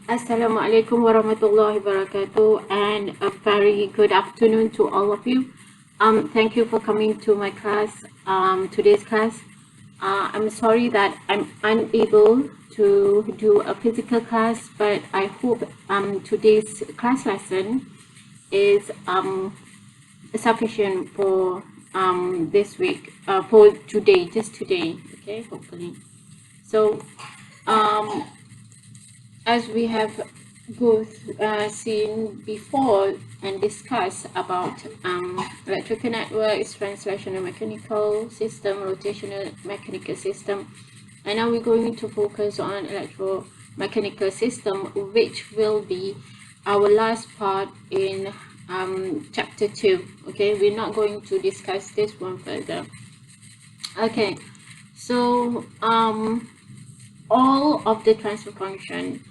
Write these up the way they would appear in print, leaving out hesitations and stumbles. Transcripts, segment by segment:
Assalamu alaikum warahmatullahi wabarakatuh, and a very good afternoon to all of you. Thank you for coming to my class, today's class. I'm sorry that I'm unable to do a physical class, but I hope today's class lesson is sufficient for this week, for today, just today, okay, hopefully. So as we have seen before and discussed about electrical networks, translational mechanical system, rotational mechanical system, and now we're going to focus on electromechanical system, which will be our last part in chapter 2. Okay, we're not going to discuss this one further. Okay, so all of the transfer function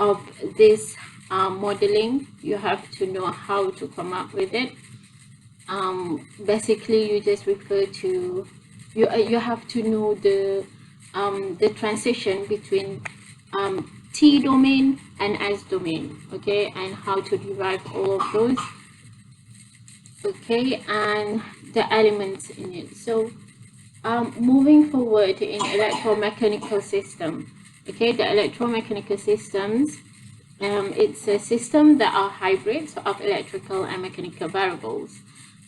of this modeling, you have to know how to come up with it. Basically, you just refer to you have to know the transition between T domain and S domain, okay, and how to derive all of those, okay, and the elements in it. So moving forward in electromechanical system, okay, the electromechanical systems, it's a system that are hybrids of electrical and mechanical variables.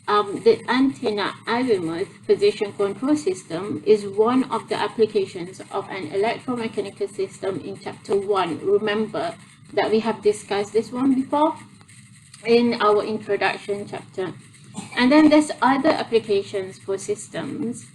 The antenna azimuth position control system is one of the applications of an electromechanical system in chapter 1. Remember that we have discussed this one before in our introduction chapter. And then there's other applications for systems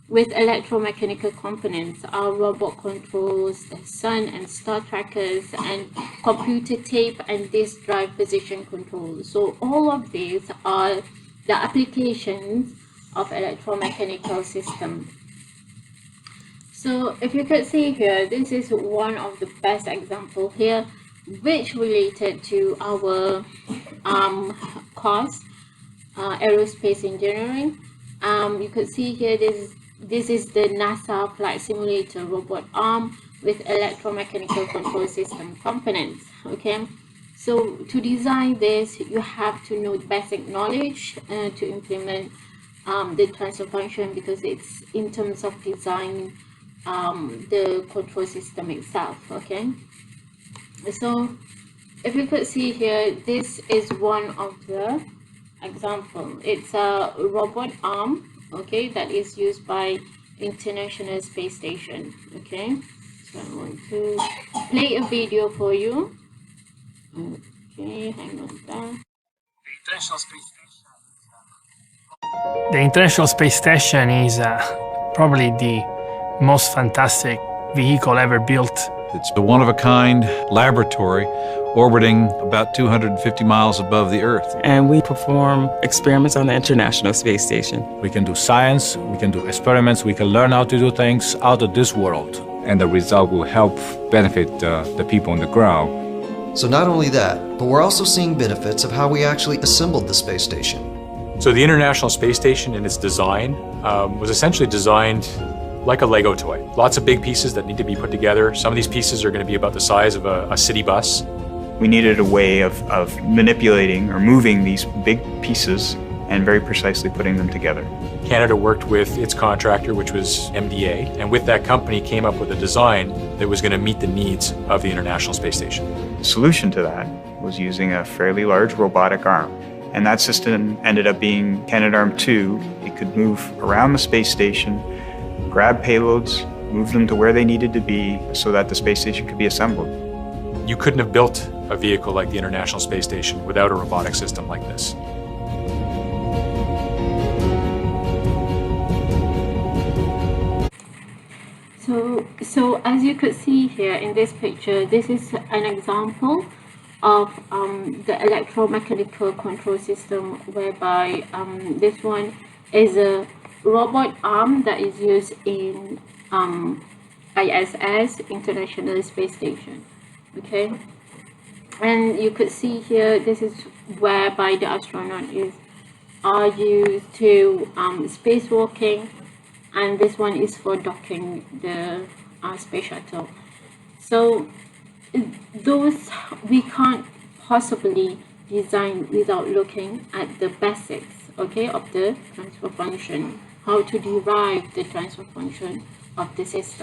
with electromechanical components, our robot controls, the sun and star trackers, and computer tape and disk drive position control. So all of these are the applications of electromechanical system. So if you could see here, this is one of the best example here, which related to our course, aerospace engineering. You could see here this is the NASA flight simulator robot arm with electromechanical control system components. Okay, so to design this, you have to know the basic knowledge to implement the transfer function, because it's in terms of design the control system itself. Okay, so if you could see here, this is one of the example. It's a robot arm, okay, that is used by International Space Station. Okay, so I want to play a video for you. Okay, hang on there. The International Space Station is probably the most fantastic vehicle ever built. It's a one-of-a-kind laboratory orbiting about 250 miles above the Earth. And we perform experiments on the International Space Station. We can do science, we can do experiments, we can learn how to do things out of this world. And the result will help benefit the people on the ground. So not only that, but we're also seeing benefits of how we actually assembled the space station. So the International Space Station in its design was essentially designed like a Lego toy. Lots of big pieces that need to be put together. Some of these pieces are going to be about the size of a city bus. We needed a way of manipulating or moving these big pieces and very precisely putting them together. Canada worked with its contractor, which was MDA, and with that company came up with a design that was going to meet the needs of the International Space Station. The solution to that was using a fairly large robotic arm. And that system ended up being Canadarm2. It could move around the space station, grab payloads, move them to where they needed to be so that the space station could be assembled. You couldn't have built a vehicle like the International Space Station without a robotic system like this. So as you could see here in this picture, this is an example of the electromechanical control system, whereby this one is a robot arm that is used in ISS, International Space Station. Okay, and you could see here, this is whereby the astronaut are used to spacewalking, and this one is for docking the space shuttle. So those we can't possibly design without looking at the basics, okay, of the transfer function, how to derive the transfer function of the system.